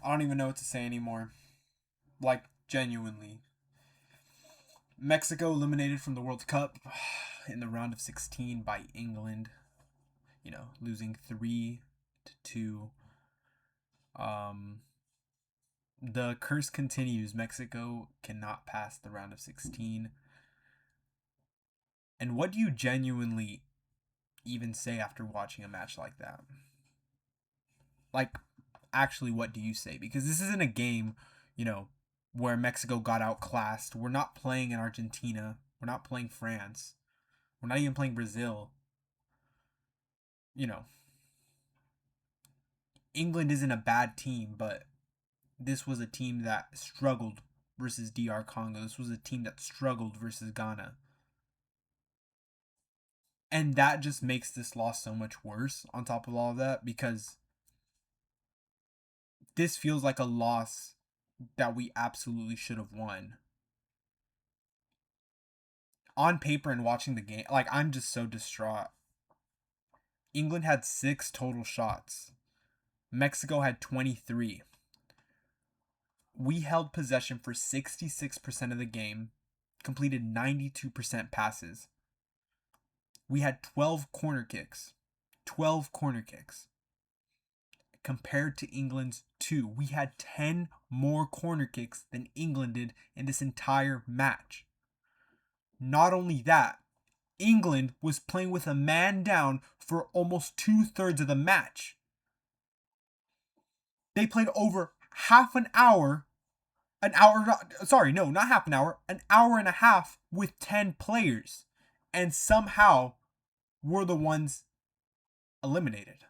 I don't even know what to say anymore. Like, genuinely. Mexico eliminated from the World Cup in the round of 16 by England. Losing 3-2. Um, the curse continues. Mexico cannot pass the round of 16. And what do you genuinely even say after watching a match like that? Like, actually, what do you say? Because this isn't a game, you know, where Mexico got outclassed. We're not playing in Argentina. We're not playing France. We're not even playing Brazil. You know, England isn't a bad team, but this was a team that struggled versus DR Congo. This was a team that struggled versus Ghana. And that just makes this loss so much worse on top of all of that because this feels like a loss that we absolutely should have won. On paper and watching the game, like, I'm just so distraught. England had 6 total shots. Mexico had 23. We held possession for 66% of the game, completed 92% passes. We had 12 corner kicks. 12 corner kicks. Compared to England's 2. We had 10 more corner kicks than England did in this entire match. Not only that, England was playing with a man down for almost 2/3 of the match. They played over half an hour, not half an hour and a half with 10 players, and somehow were the ones eliminated.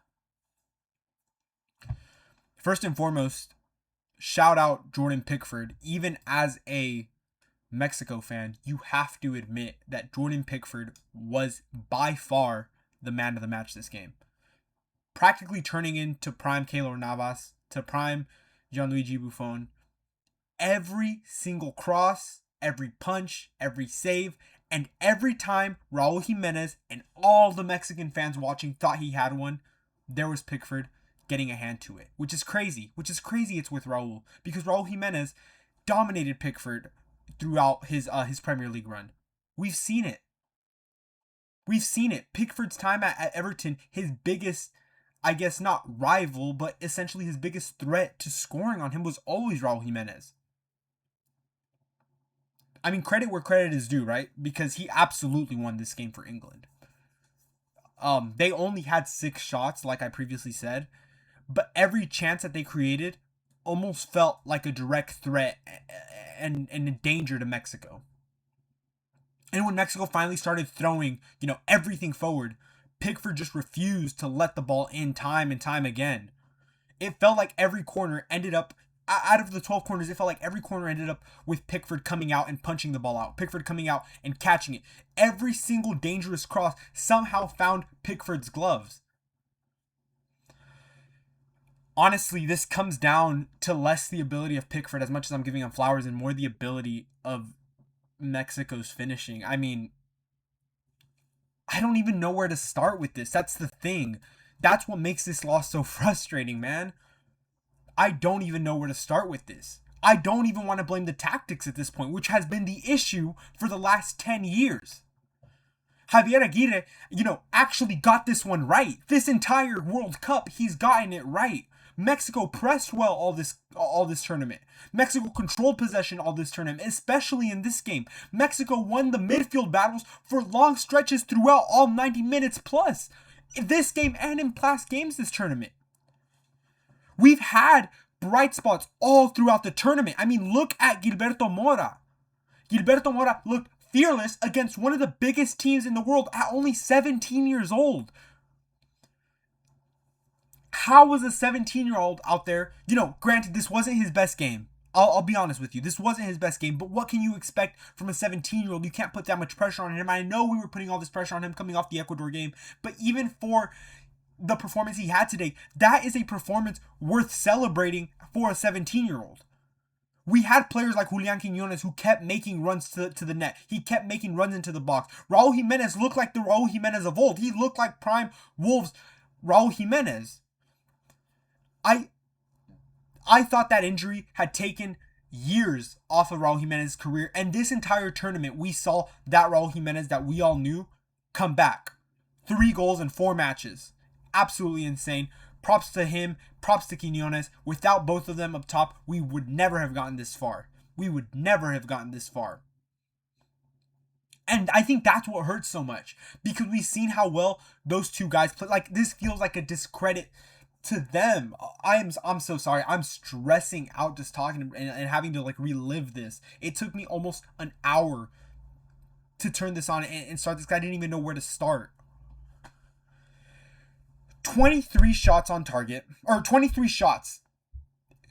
First and foremost, shout out Jordan Pickford. Even as a Mexico fan, you have to admit that Jordan Pickford was by far the man of the match this game. Practically turning into prime Keylor Navas, to prime Gianluigi Buffon. Every single cross, every punch, every save, and every time Raul Jimenez and all the Mexican fans watching thought he had one, there was Pickford getting a hand to it, which is crazy. It's with Raul, because Raul Jimenez dominated Pickford throughout his Premier League run. We've seen it. Pickford's time at Everton, his biggest, I guess not rival, but essentially his biggest threat to scoring on him was always Raul Jimenez. I mean, credit where credit is due, right? Because he absolutely won this game for England. They only had 6 shots, like I previously said, but every chance that they created almost felt like a direct threat and a danger to Mexico. And when Mexico finally started throwing, everything forward, Pickford just refused to let the ball in time and time again. It felt like every corner ended up, out of the 12 corners, it felt like every corner ended up with Pickford coming out and punching the ball out. Pickford coming out and catching it. Every single dangerous cross somehow found Pickford's gloves. Honestly, this comes down to less the ability of Pickford, as much as I'm giving him flowers, and more the ability of Mexico's finishing. I mean, I don't even know where to start with this. That's the thing. That's what makes this loss so frustrating, man. I don't even know where to start with this. I don't even want to blame the tactics at this point, which has been the issue for the last 10 years. Javier Aguirre, actually got this one right. This entire World Cup, he's gotten it right. Mexico pressed well all this tournament. Mexico controlled possession all this tournament, especially in this game. Mexico won the midfield battles for long stretches throughout all 90 minutes plus. In this game and in past games this tournament. We've had bright spots all throughout the tournament. I mean, look at Gilberto Mora. Gilberto Mora looked fearless against one of the biggest teams in the world at only 17 years old. How was a 17-year-old out there? Granted, this wasn't his best game. I'll be honest with you. This wasn't his best game, but what can you expect from a 17-year-old? You can't put that much pressure on him. I know we were putting all this pressure on him coming off the Ecuador game, but even for the performance he had today, that is a performance worth celebrating for a 17-year-old. We had players like Julian Quinones who kept making runs to the net. He kept making runs into the box. Raul Jimenez looked like the Raul Jimenez of old. He looked like prime Wolves Raul Jimenez. I I thought that injury had taken years off of Raul Jimenez's career, and this entire tournament we saw that Raul Jimenez that we all knew come back. 3 goals in 4 matches. Absolutely insane. Props to him, props to Quinones. Without both of them up top, we would never have gotten this far. We would never have gotten this far. And I think that's what hurts so much, because we've seen how well those two guys play. Like, this feels like a discredit to them. I'm so sorry. I'm stressing out just talking and having to like relive this. It took me almost an hour to turn this on and start this. I didn't even know where to start. 23 shots on target, or 23 shots.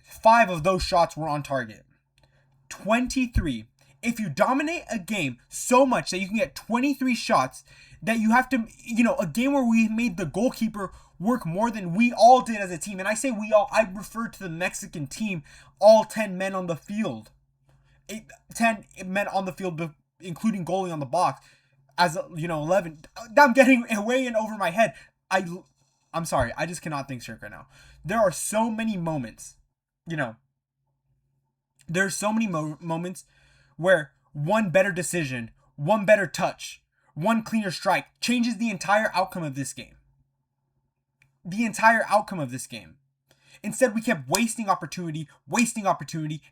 5 of those shots were on target. 23. If you dominate a game so much that you can get 23 shots, that you have to, a game where we made the goalkeeper work more than we all did as a team. And I say we all, I refer to the Mexican team, all 10 men on the field. 10 men on the field, including goalie on the box, as 11. I'm getting way in over my head. I'm sorry, I just cannot think straight right now. There are so many moments, there's so many moments where one better decision, one better touch, one cleaner strike changes the entire outcome of this game. The entire outcome of this game. Instead, we kept wasting opportunity,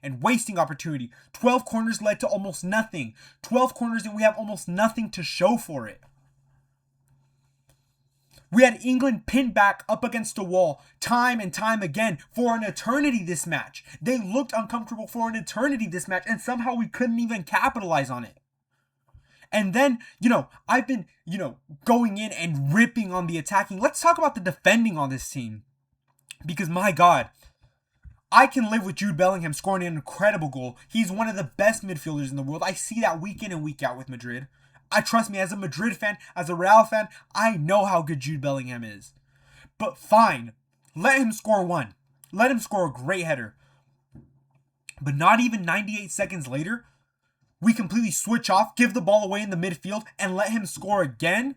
and wasting opportunity. 12 corners led to almost nothing. 12 corners and we have almost nothing to show for it. We had England pinned back up against the wall time and time again for an eternity this match. They looked uncomfortable for an eternity this match, and somehow we couldn't even capitalize on it. And then, I've been, going in and ripping on the attacking. Let's talk about the defending on this team. Because, my God, I can live with Jude Bellingham scoring an incredible goal. He's one of the best midfielders in the world. I see that week in and week out with Madrid. Trust me, as a Madrid fan, as a Real fan, I know how good Jude Bellingham is. But fine, let him score one. Let him score a great header. But not even 98 seconds later, we completely switch off, give the ball away in the midfield, and let him score again?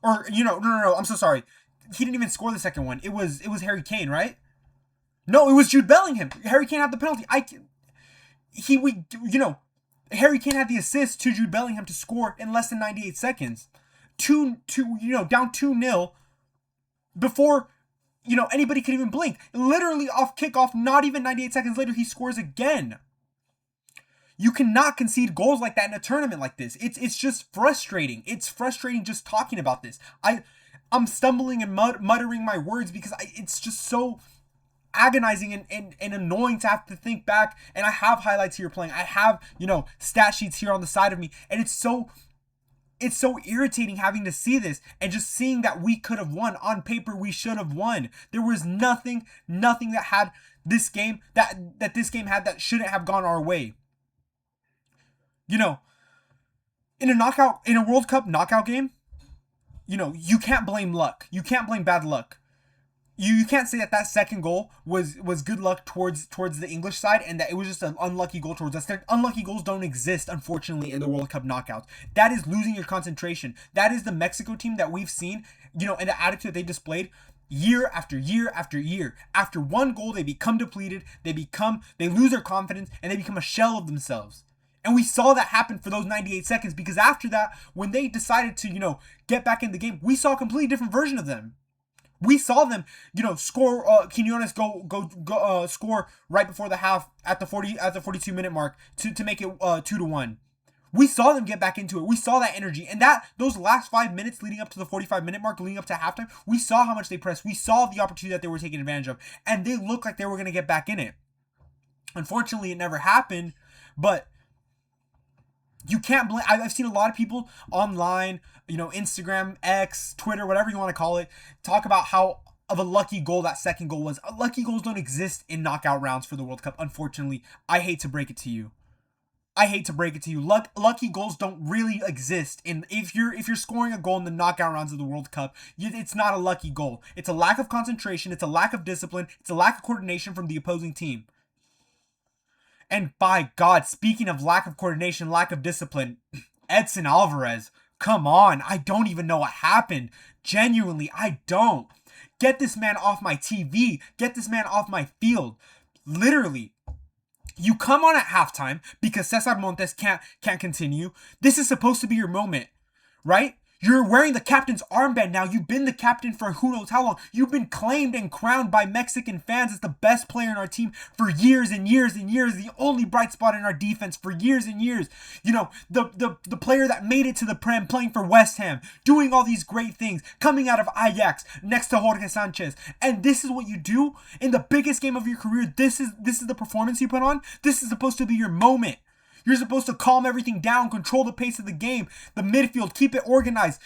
Or, no, I'm so sorry. He didn't even score the second one. It was Harry Kane, right? No, it was Jude Bellingham. Harry Kane had the penalty. Harry Kane had the assist to Jude Bellingham to score in less than 98 seconds. Down 2-0 before, anybody could even blink. Literally off kickoff, not even 98 seconds later, he scores again. You cannot concede goals like that in a tournament like this. It's just frustrating. It's frustrating just talking about this. I'm stumbling and muttering my words because it's just so agonizing and annoying to have to think back. And I have highlights here playing. I have, stat sheets here on the side of me. And it's so irritating having to see this and just seeing that we could have won. On paper, we should have won. There was nothing that had this game that this game had that shouldn't have gone our way. In a World Cup knockout game, you can't blame luck. You can't blame bad luck. You can't say that second goal was good luck towards the English side and that it was just an unlucky goal towards us. Unlucky goals don't exist, unfortunately, in the World Cup knockouts. That is losing your concentration. That is the Mexico team that we've seen, and the attitude they displayed year after year after year. After one goal, they become depleted, they lose their confidence, and they become a shell of themselves. And we saw that happen for those 98 seconds because after that, when they decided to, get back in the game, we saw a completely different version of them. We saw them, score. Quinones go score right before the half at the 42-minute mark to make it 2-1. We saw them get back into it. We saw that energy, and those last 5 minutes leading up to the 45-minute mark, leading up to halftime, we saw how much they pressed. We saw the opportunity that they were taking advantage of, and they looked like they were going to get back in it. Unfortunately, it never happened, but you can't blame. I've seen a lot of people online, Instagram, X, Twitter, whatever you want to call it, talk about how of a lucky goal that second goal was. Lucky goals don't exist in knockout rounds for the World Cup. Unfortunately, I hate to break it to you. Lucky goals don't really exist. And if you're scoring a goal in the knockout rounds of the World Cup, it's not a lucky goal. It's a lack of concentration. It's a lack of discipline. It's a lack of coordination from the opposing team. And by God, speaking of lack of coordination, lack of discipline, Edson Alvarez, come on. I don't even know what happened. Genuinely, I don't. Get this man off my TV. Get this man off my field. Literally. You come on at halftime because Cesar Montes can't continue. This is supposed to be your moment, right? You're wearing the captain's armband now. You've been the captain for who knows how long. You've been claimed and crowned by Mexican fans as the best player in our team for years and years and years. The only bright spot in our defense for years and years. You know, the player that made it to the Prem, playing for West Ham, doing all these great things, coming out of Ajax next to Jorge Sanchez. And this is what you do in the biggest game of your career. This is the performance you put on. This is supposed to be your moment. You're supposed to calm everything down, control the pace of the game, the midfield, keep it organized,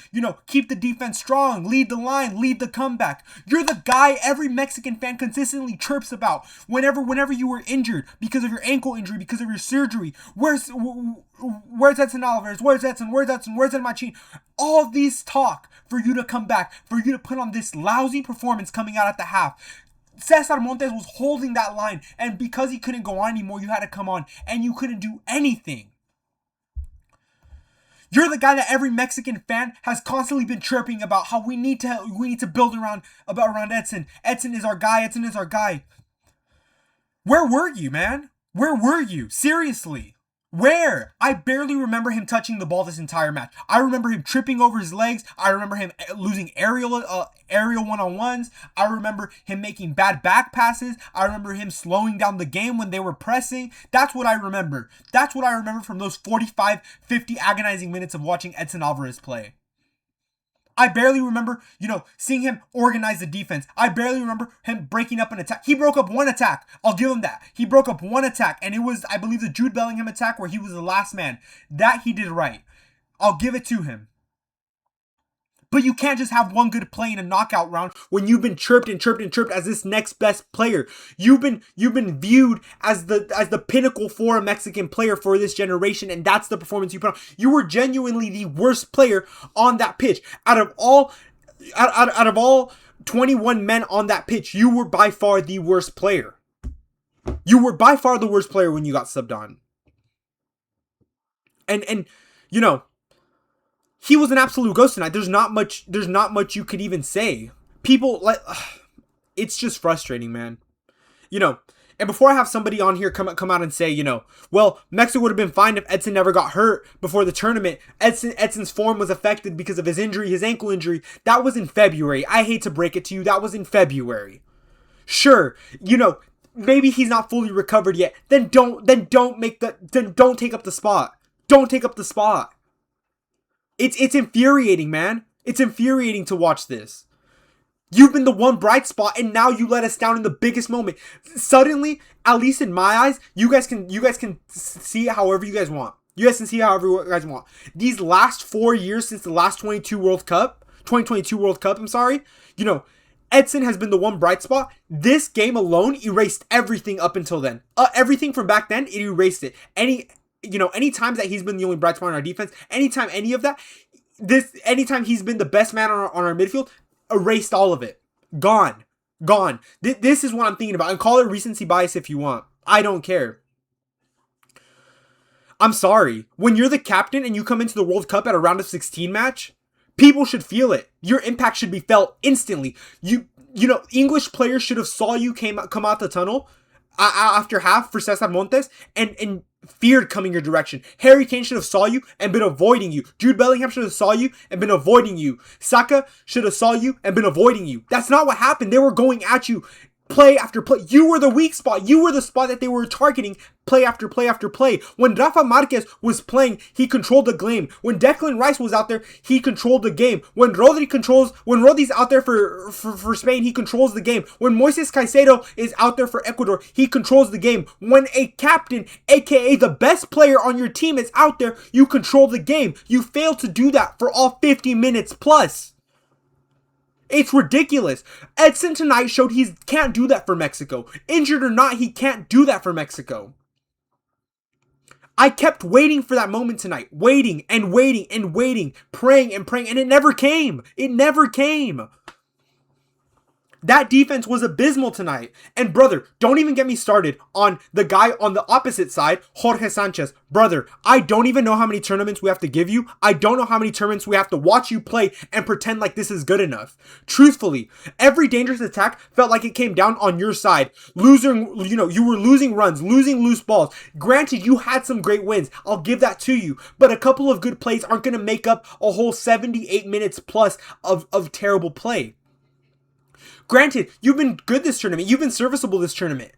keep the defense strong, lead the line, lead the comeback. You're the guy every Mexican fan consistently chirps about whenever you were injured because of your ankle injury, because of your surgery. Where's Edson Alvarez? Where's Edson? Where's El Machín? All these talk for you to come back, for you to put on this lousy performance coming out at the half. Cesar Montes was holding that line, and because he couldn't go on anymore, you had to come on, and you couldn't do anything. You're the guy that every Mexican fan has constantly been chirping about how we need to build around Edson. Edson is our guy. Edson is our guy. Where were you, man? Where were you? Seriously. Where? I barely remember him touching the ball this entire match. I remember him tripping over his legs. I remember him losing aerial one-on-ones. I remember him making bad back passes. I remember him slowing down the game when they were pressing. That's what I remember. That's what I remember from those 45, 50 agonizing minutes of watching Edson Alvarez play. I barely remember, seeing him organize the defense. I barely remember him breaking up an attack. He broke up one attack. I'll give him that. He broke up one attack, and it was, I believe, the Jude Bellingham attack where he was the last man. That he did right. I'll give it to him. But you can't just have one good play in a knockout round when you've been chirped and chirped and chirped as this next best player. You've been viewed as the pinnacle for a Mexican player for this generation, and that's the performance you put on. You were genuinely the worst player on that pitch. Out of all 21 men on that pitch, you were by far the worst player. You were by far the worst player when you got subbed on. And he was an absolute ghost tonight. There's not much you could even say. People it's just frustrating, man. And before I have somebody on here come out and say, well, Mexico would have been fine if Edson never got hurt before the tournament. Edson's form was affected because of his injury, his ankle injury. That was in February. I hate to break it to you. That was in February. Sure, maybe he's not fully recovered yet. Then don't take up the spot. Don't take up the spot. It's infuriating, man. It's infuriating to watch this. You've been the one bright spot, and now you let us down in the biggest moment. Suddenly, at least in my eyes, you guys can see it however you guys want. You guys can see it however you guys want. These last 4 years since the last 2022 World Cup, Edson has been the one bright spot. This game alone erased everything up until then. Everything from back then, it erased it. Any times that he's been the only bright spot on our defense, anytime he's been the best man on our midfield, erased all of it. Gone. This is what I'm thinking about. And call it recency bias if you want. I don't care. I'm sorry. When you're the captain and you come into the World Cup at a round of 16 match, people should feel it. Your impact should be felt instantly. English players should have saw you come out the tunnel after half for Cesar Montes and feared coming your direction. Harry Kane should have saw you and been avoiding you. Jude Bellingham should have saw you and been avoiding you. Saka should have saw you and been avoiding you. That's not what happened. They were going at you play after play. You were the weak spot. You were the spot that they were targeting play after play after play. When Rafa Marquez was playing, he controlled the game. When Declan Rice was out there, he controlled the game. When Rodri's out there for Spain, he controls the game. When Moises Caicedo is out there for Ecuador, he controls the game. When a captain, aka the best player on your team, is out there, you control the game. You failed to do that for all 50 minutes plus. It's ridiculous. Edson tonight showed he can't do that for Mexico. Injured or not, he can't do that for Mexico. I kept waiting for that moment tonight. Waiting and waiting and waiting. Praying and praying. And it never came. It never came. That defense was abysmal tonight. And brother, don't even get me started on the guy on the opposite side, Jorge Sanchez. Brother, I don't even know how many tournaments we have to give you. I don't know how many tournaments we have to watch you play and pretend like this is good enough. Truthfully, every dangerous attack felt like it came down on your side. Losing, you were losing runs, losing loose balls. Granted, you had some great wins. I'll give that to you. But a couple of good plays aren't going to make up a whole 78 minutes plus of terrible play. Granted, you've been good this tournament. You've been serviceable this tournament.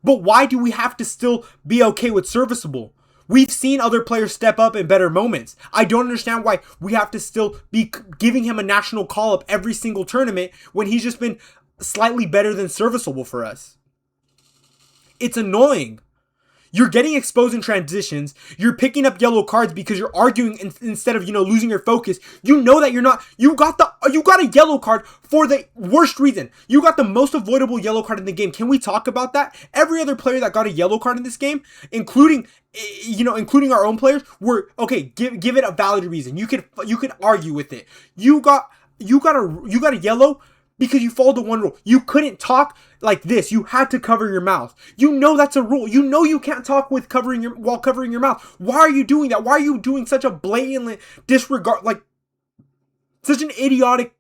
But why do we have to still be okay with serviceable? We've seen other players step up in better moments. I don't understand why we have to still be giving him a national call-up every single tournament when he's just been slightly better than serviceable for us. It's annoying. You're getting exposed in transitions. You're picking up yellow cards because you're arguing instead of, losing your focus. You know that you're not. You got a yellow card for the worst reason. You got the most avoidable yellow card in the game. Can we talk about that? Every other player that got a yellow card in this game, including our own players, were okay. Give it a valid reason. You could argue with it. You got a yellow because you followed the one rule. You couldn't talk like this. You had to cover your mouth. You know that's a rule. You know you can't talk while covering your mouth. Why are you doing that? Why are you doing such a blatant disregard, like such an idiotic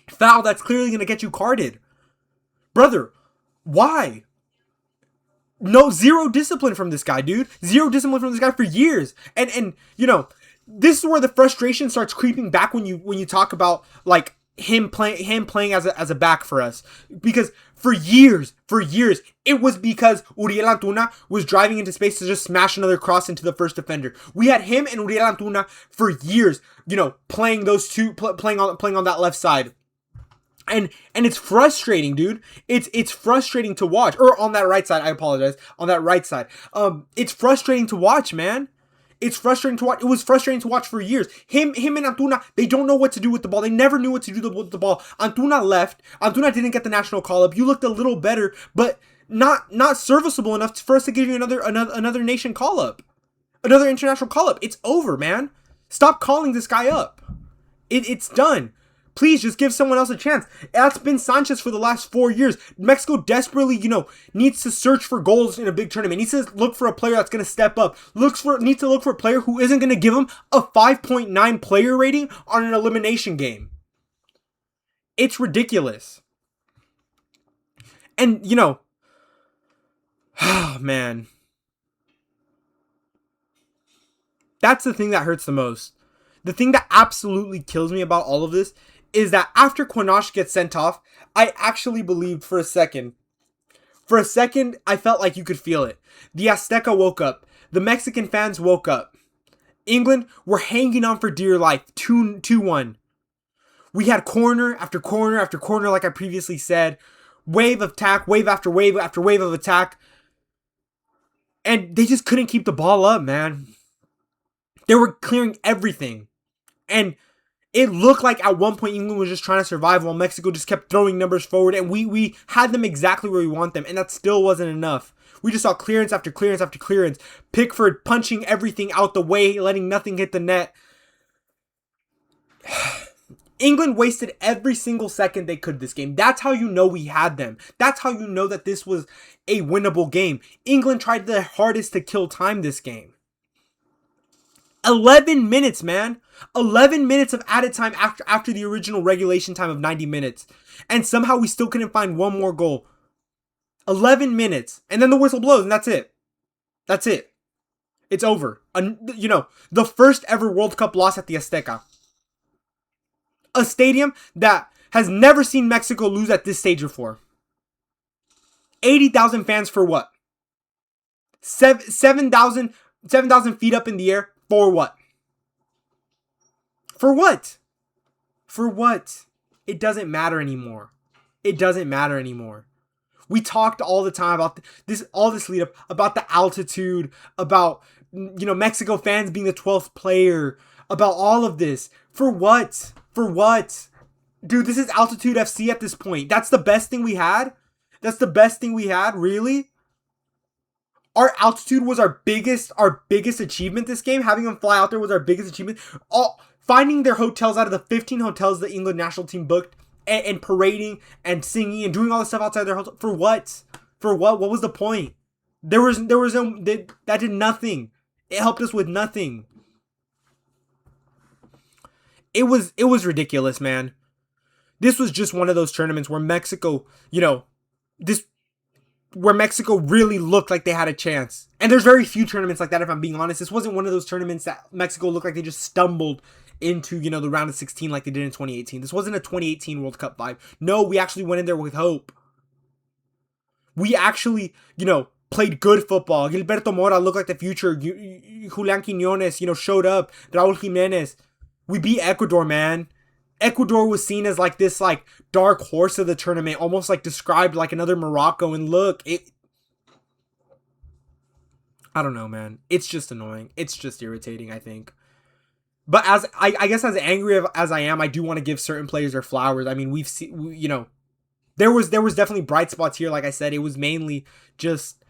foul that's clearly going to get you carded? Brother, why? No, zero discipline from this guy, dude. Zero discipline from this guy for years. And this is where the frustration starts creeping back when you talk about like him playing as a back for us, because for years it was because Uriel Antuna was driving into space to just smash another cross into the first defender. We had him and Uriel Antuna for years, playing those two, playing on that left side. And it's frustrating, dude. It's frustrating to watch. Or on that right side, I apologize. On that right side. It's frustrating to watch, man. It's frustrating to watch. It was frustrating to watch for years. Him and Antuna, they don't know what to do with the ball. They never knew what to do with the ball. Antuna left. Antuna didn't get the national call-up. You looked a little better, but not serviceable enough for us to give you another nation call-up. Another international call-up. It's over, man. Stop calling this guy up. It's done. Please just give someone else a chance. That's been Sanchez for the last 4 years. Mexico desperately, needs to search for goals in a big tournament. Needs to look for a player that's going to step up. Needs to look for a player who isn't going to give him a 5.9 player rating on an elimination game. It's ridiculous. And, oh, man. That's the thing that hurts the most. The thing that absolutely kills me about all of this is that after Quinash gets sent off, I actually believed for a second. For a second, I felt like you could feel it. The Azteca woke up. The Mexican fans woke up. England were hanging on for dear life. 2-1. We had corner after corner after corner, like I previously said. Wave of attack, wave after wave after wave of attack. And they just couldn't keep the ball up, man. They were clearing everything. And it looked like at one point England was just trying to survive while Mexico just kept throwing numbers forward. And we had them exactly where we want them. And that still wasn't enough. We just saw clearance after clearance after clearance. Pickford punching everything out the way, letting nothing hit the net. England wasted every single second they could this game. That's how you know we had them. That's how you know that this was a winnable game. England tried their hardest to kill time this game. 11 minutes, man. 11 minutes of added time after the original regulation time of 90 minutes. And somehow we still couldn't find one more goal. 11 minutes. And then the whistle blows and that's it. That's it. It's over. The first ever World Cup loss at the Azteca. A stadium that has never seen Mexico lose at this stage before. 80,000 fans for what? 7,000 feet up in the air. For what? For what? For what? It doesn't matter anymore. It doesn't matter anymore. We talked all the time about all this lead up, about the altitude, about, Mexico fans being the 12th player, about all of this. For what? For what? Dude, this is Altitude FC at this point. That's the best thing we had? That's the best thing we had? Really? Our altitude was our biggest achievement this game. Having them fly out there was our biggest achievement. Finding their hotels out of the 15 hotels the England national team booked and parading and singing and doing all this stuff outside their hotel for what? For what? What was the point? There was no that did nothing. It helped us with nothing. It was ridiculous, man. This was just one of those tournaments where Mexico, this where Mexico really looked like they had a chance. And there's very few tournaments like that, if I'm being honest. This wasn't one of those tournaments that Mexico looked like they just stumbled into, the round of 16 like they did in 2018. This wasn't a 2018 World Cup vibe. No, we actually went in there with hope. We actually, played good football. Gilberto Mora looked like the future. Julian Quinones, showed up. Raul Jimenez. We beat Ecuador, man. Ecuador was seen as like this like dark horse of the tournament, almost like described like another Morocco. And look, I don't know, man. It's just annoying. It's just irritating, I think. But as I guess as angry as I am, I do want to give certain players their flowers. I mean, we've seen, there was definitely bright spots here. Like I said, it was mainly just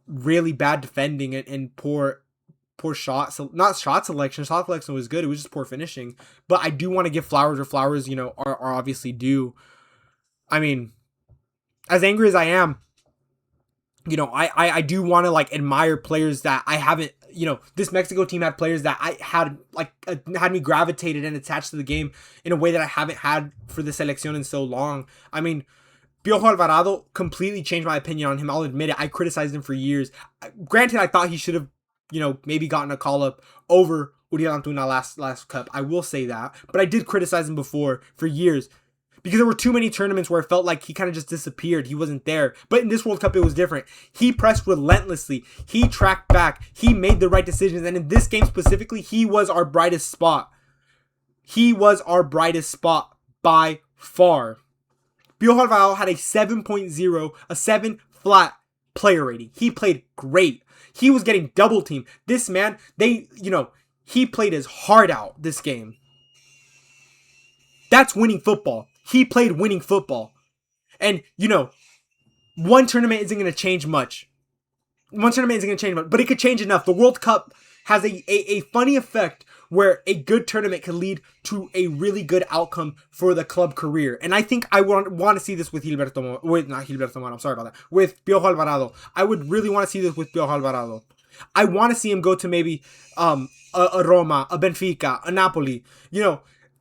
really bad defending and poor shot, so not shot selection. Shot selection was good. It was just poor finishing. But I do want to give flowers where flowers, are obviously due. I mean, as angry as I am, I do want to like admire players that I haven't. This Mexico team had players that I had like had me gravitated and attached to the game in a way that I haven't had for the selección in so long. I mean, Piojo Alvarado completely changed my opinion on him. I'll admit it. I criticized him for years. Granted, I thought he should have, maybe gotten a call up over Uriel Antuna last cup. I will say that. But I did criticize him before for years. Because there were too many tournaments where it felt like he kind of just disappeared. He wasn't there. But in this World Cup, it was different. He pressed relentlessly. He tracked back. He made the right decisions. And in this game specifically, he was our brightest spot. He was our brightest spot by far. Piojo Alvarado had a 7.0, a 7 flat player rating. He played great. He was getting double teamed. This man, he played his heart out this game. That's winning football. He played winning football. And, one tournament isn't going to change much. But it could change enough. The World Cup has a funny effect where a good tournament can lead to a really good outcome for the club career. And I think I want to see this with With Piojo Alvarado. I would really want to see this with Piojo Alvarado. I want to see him go to maybe a Roma, a Benfica, a Napoli.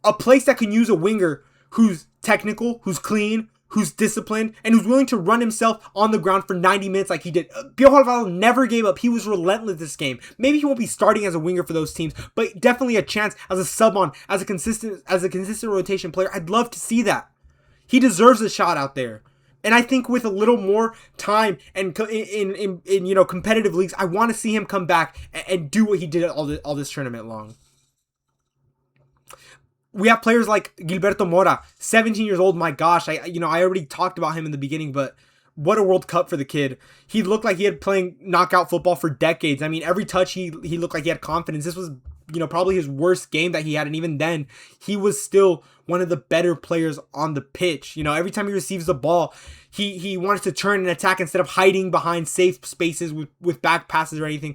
A place that can use a winger who's technical, who's clean, who's disciplined, and who's willing to run himself on the ground for 90 minutes like he did. Piojo Alvarado never gave up. He was relentless this game. Maybe he won't be starting as a winger for those teams, but definitely a chance as a sub on, as a consistent rotation player. I'd love to see that. He deserves a shot out there. And I think with a little more time and in competitive leagues, I want to see him come back and do what he did all this tournament long. We have players like Gilberto Mora, 17 years old. My gosh, I already talked about him in the beginning, but what a World Cup for the kid. He looked like he had playing knockout football for decades. I mean, every touch he looked like he had confidence. This was, probably his worst game that he had, and even then, he was still one of the better players on the pitch. Every time he receives the ball, he wants to turn and attack instead of hiding behind safe spaces with back passes or anything.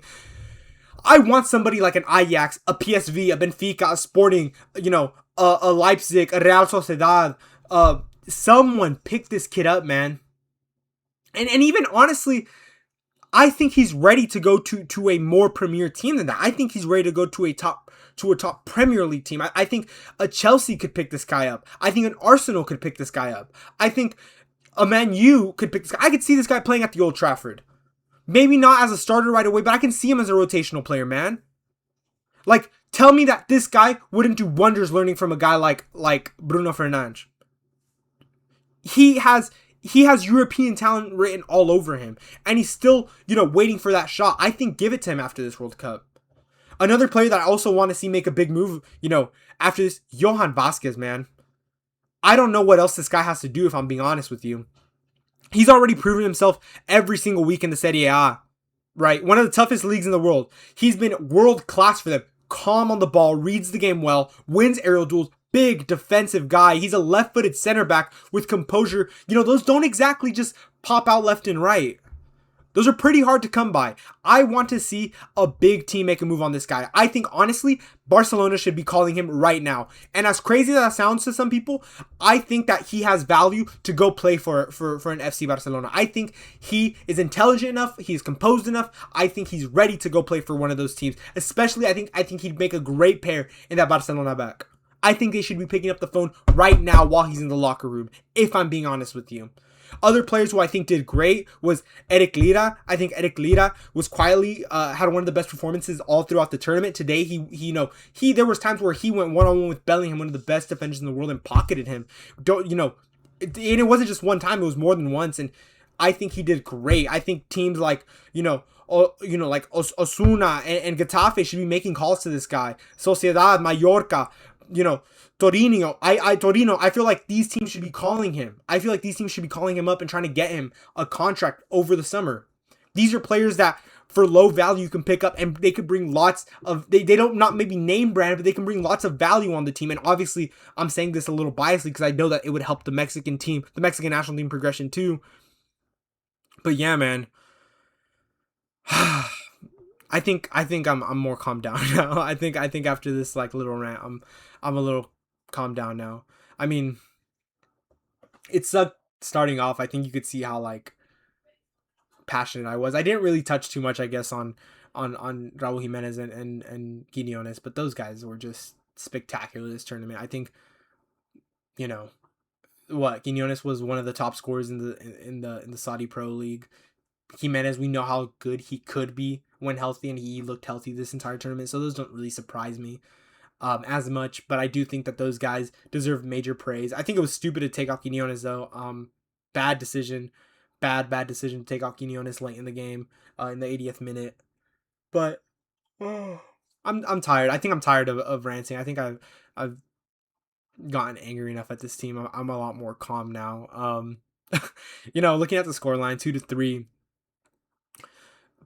I want somebody like an Ajax, a PSV, a Benfica, a Sporting, a Leipzig, a Real Sociedad. Someone pick this kid up, man. And even honestly, I think he's ready to go to a more premier team than that. I think he's ready to go to a top Premier League team. I think a Chelsea could pick this guy up. I think an Arsenal could pick this guy up. I think a Man U could pick this guy. I could see this guy playing at the Old Trafford. Maybe not as a starter right away, but I can see him as a rotational player, man. Like, tell me that this guy wouldn't do wonders learning from a guy like Bruno Fernandes. He has European talent written all over him, and he's still, waiting for that shot. I think give it to him after this World Cup. Another player that I also want to see make a big move, after this, Johan Vasquez, man. I don't know what else this guy has to do, if I'm being honest with you. He's already proven himself every single week in the Serie A, right? One of the toughest leagues in the world. He's been world class for them. Calm on the ball, reads the game well, wins aerial duels, big defensive guy. He's a left-footed center back with composure. Those don't exactly just pop out left and right. Those are pretty hard to come by. I want to see a big team make a move on this guy. I think, honestly, Barcelona should be calling him right now. And as crazy as that sounds to some people, I think that he has value to go play for an FC Barcelona. I think he is intelligent enough. He's composed enough. I think he's ready to go play for one of those teams. Especially, I think he'd make a great pair in that Barcelona back. I think they should be picking up the phone right now while he's in the locker room, if I'm being honest with you. Other players who I think did great was Eric Lira. I think Eric Lira was quietly had one of the best performances all throughout the tournament. Today, there was times where he went one-on-one with Bellingham, one of the best defenders in the world, and pocketed him. It wasn't just one time; it was more than once. And I think he did great. I think teams like like Osuna and Getafe should be making calls to this guy. Sociedad, Mallorca, Torino. I feel like these teams should be calling him. I feel like these teams should be calling him up and trying to get him a contract over the summer. These are players that for low value you can pick up, and they could bring lots of, they don't, not maybe name brand, but they can bring lots of value on the team. And obviously I'm saying this a little biasly because I know that it would help the Mexican national team progression too. But yeah, man. I think I'm more calmed down now. I think after this like little rant, I'm a little calmed down now. I mean, it sucked starting off. I think you could see how like passionate I was. I didn't really touch too much, I guess, on Raul Jimenez and Quinones, but those guys were just spectacular this tournament. I think, Quinones was one of the top scorers in the Saudi Pro League. Jimenez, we know how good he could be when healthy, and he looked healthy this entire tournament, so those don't really surprise me as much, but I do think that those guys deserve major praise. I think it was stupid to take off Quinones, though. Bad decision. Bad decision to take off Quinones late in the game, in the 80th minute. But I'm tired. I think I'm tired of ranting. I think I've gotten angry enough at this team. I'm a lot more calm now. Looking at the scoreline, 2-3,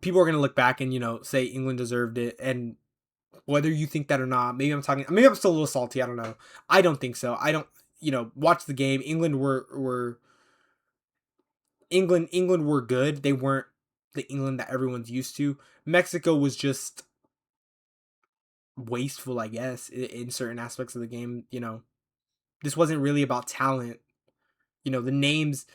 people are gonna look back and say England deserved it, and whether you think that or not, maybe I'm still a little salty. I don't know. I don't think so. I don't. Watch the game. England were good. They weren't the England that everyone's used to. Mexico was just wasteful, I guess, in certain aspects of the game. This wasn't really about talent. The names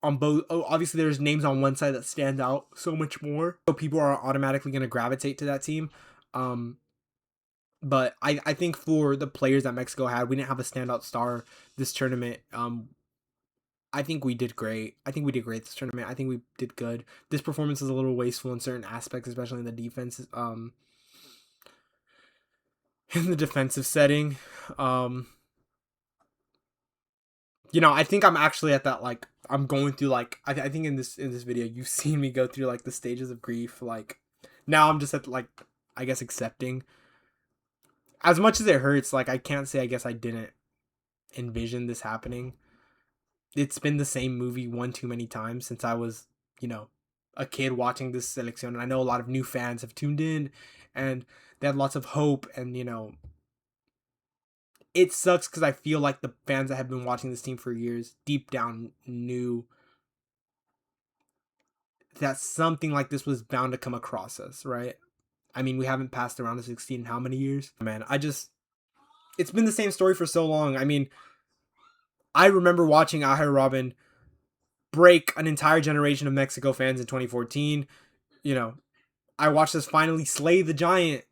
on both, obviously there's names on one side that stand out so much more, so people are automatically going to gravitate to that team. But I think for the players that Mexico had, we didn't have a standout star this tournament. I think we did great. This tournament. I think we did good. This performance is a little wasteful in certain aspects, especially in the defense. In the defensive setting. I think I'm actually at that, like, I'm going through, like, I think in this video, you've seen me go through, like, the stages of grief. Like, now I'm just at, like, I guess accepting. As much as it hurts, like, I can't say I guess I didn't envision this happening. It's been the same movie one too many times since I was, a kid watching this selección. And I know a lot of new fans have tuned in and they had lots of hope, and, it sucks because I feel like the fans that have been watching this team for years deep down knew that something like this was bound to come across us, right? I mean, we haven't passed the round of 16 in how many years? Man, it's been the same story for so long. I mean, I remember watching Aher Robin break an entire generation of Mexico fans in 2014. I watched us finally slay the giant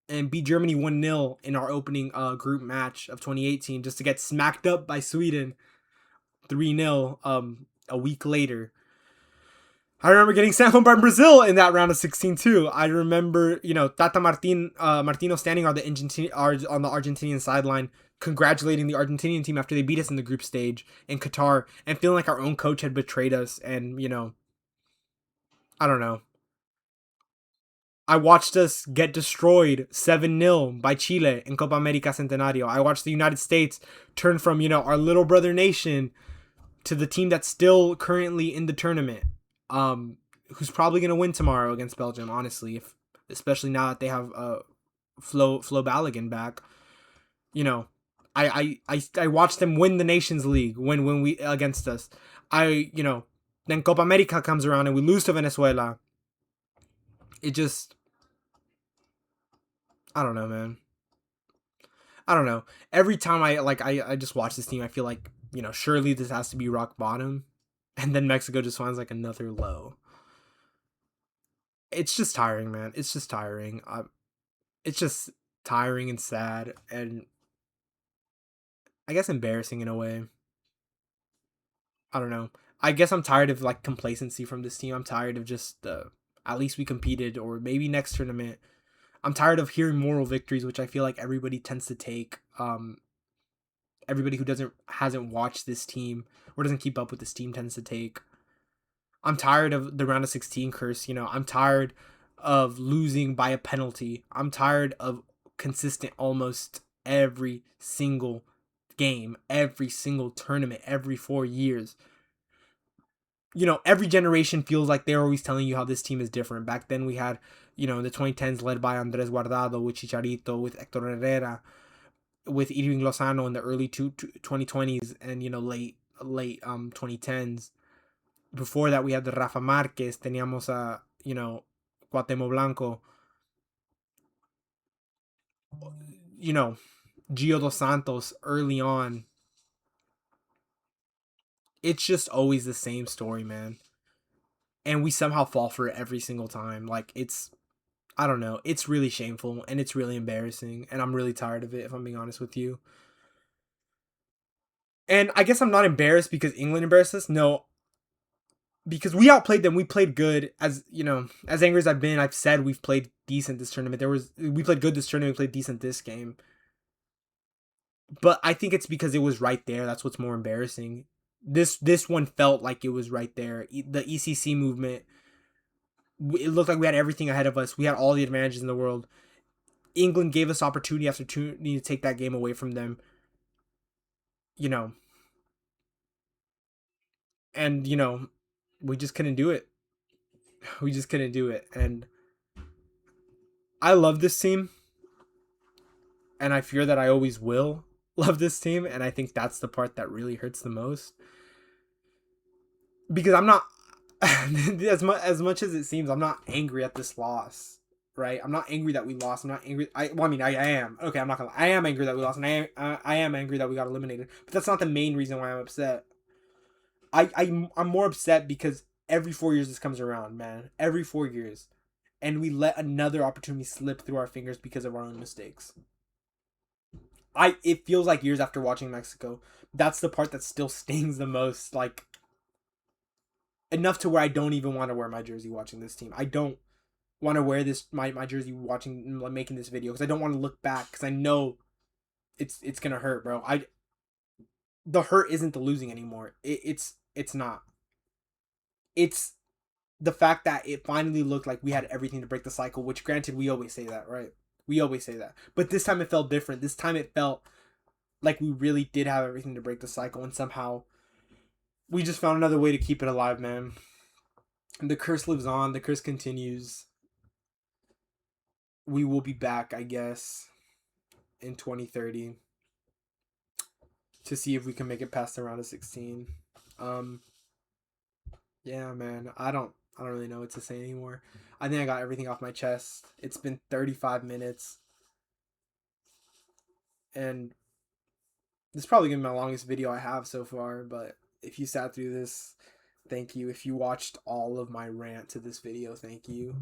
and beat Germany 1-0 in our opening group match of 2018, just to get smacked up by Sweden 3-0 a week later. I remember getting sent home by Brazil in that round of 16 too. I remember, Tata Martino standing on the Argentinian sideline, congratulating the Argentinian team after they beat us in the group stage in Qatar, and feeling like our own coach had betrayed us. And, I don't know. I watched us get destroyed 7-0 by Chile in Copa America Centenario. I watched the United States turn from, our little brother nation to the team that's still currently in the tournament, who's probably going to win tomorrow against Belgium, honestly, especially now that they have Flo Balogun back. I watched them win the Nations League when we against us. Then Copa America comes around and we lose to Venezuela. It just, I don't know, man. I don't know. Every time I just watch this team, I feel like, surely this has to be rock bottom. And then Mexico just finds like another low. It's just tiring, man. It's just tiring. It's just tiring and sad, and I guess embarrassing in a way. I don't know. I guess I'm tired of like complacency from this team. I'm tired of just at least we competed, or maybe next tournament. I'm tired of hearing moral victories, which I feel like everybody tends to take. Everybody who hasn't watched this team or doesn't keep up with this team tends to take. I'm tired of the round of 16 curse. I'm tired of losing by a penalty. I'm tired of consistent almost every single game, every single tournament, every 4 years. Every generation feels like they're always telling you how this team is different. Back then we had, in the 2010s led by Andres Guardado, with Chicharito, with Hector Herrera, with Irving Lozano in the early 2020s and, late 2010s. Before that we had the Rafa Marquez, teníamos a, Cuauhtémoc Blanco, Gio Dos Santos early on. It's just always the same story, man. And we somehow fall for it every single time. Like, I don't know. It's really shameful and it's really embarrassing. And I'm really tired of it, if I'm being honest with you. And I guess I'm not embarrassed because England embarrassed us. No, because we outplayed them. We played good. As angry as I've been, I've said we've played decent this tournament. We played good this tournament. We played decent this game. But I think it's because it was right there. That's what's more embarrassing. This one felt like it was right there. The ECC movement, it looked like we had everything ahead of us. We had all the advantages in the world. England gave us opportunity after opportunity to take that game away from them. And we just couldn't do it. We just couldn't do it. And I love this team. And I fear that I always will love this team. And I think that's the part that really hurts the most. Because I'm not, as much as it seems, I'm not angry at this loss, right? I'm not angry that we lost. I'm not angry. I am. Okay, I'm not gonna. I am angry that we lost, and I am angry that we got eliminated. But that's not the main reason why I'm upset. I'm more upset because every 4 years this comes around, man. Every 4 years, and we let another opportunity slip through our fingers because of our own mistakes. It feels like years after watching Mexico. That's the part that still stings the most. Like, enough to where I don't even want to wear my jersey watching this team. I don't want to wear my jersey watching, making this video, because I don't want to look back, because I know it's gonna hurt, bro. The hurt isn't the losing anymore. It's not. It's the fact that it finally looked like we had everything to break the cycle, which, granted, we always say that, right? We always say that. But this time it felt different. This time it felt like we really did have everything to break the cycle, and somehow we just found another way to keep it alive, man. The curse lives on. The curse continues. We will be back, I guess, in 2030 to see if we can make it past the round of 16. Yeah, man. I don't really know what to say anymore. I think I got everything off my chest. It's been 35 minutes. And this is probably going to be my longest video I have so far, but if you sat through this, thank you. If you watched all of my rant to this video, thank you.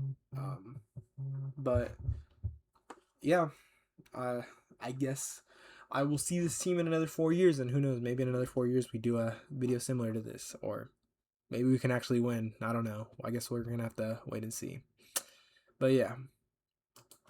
But yeah, I guess I will see this team in another 4 years, and who knows, maybe in another 4 years we do a video similar to this, or maybe we can actually win. I don't know. I guess we're gonna have to wait and see. But yeah.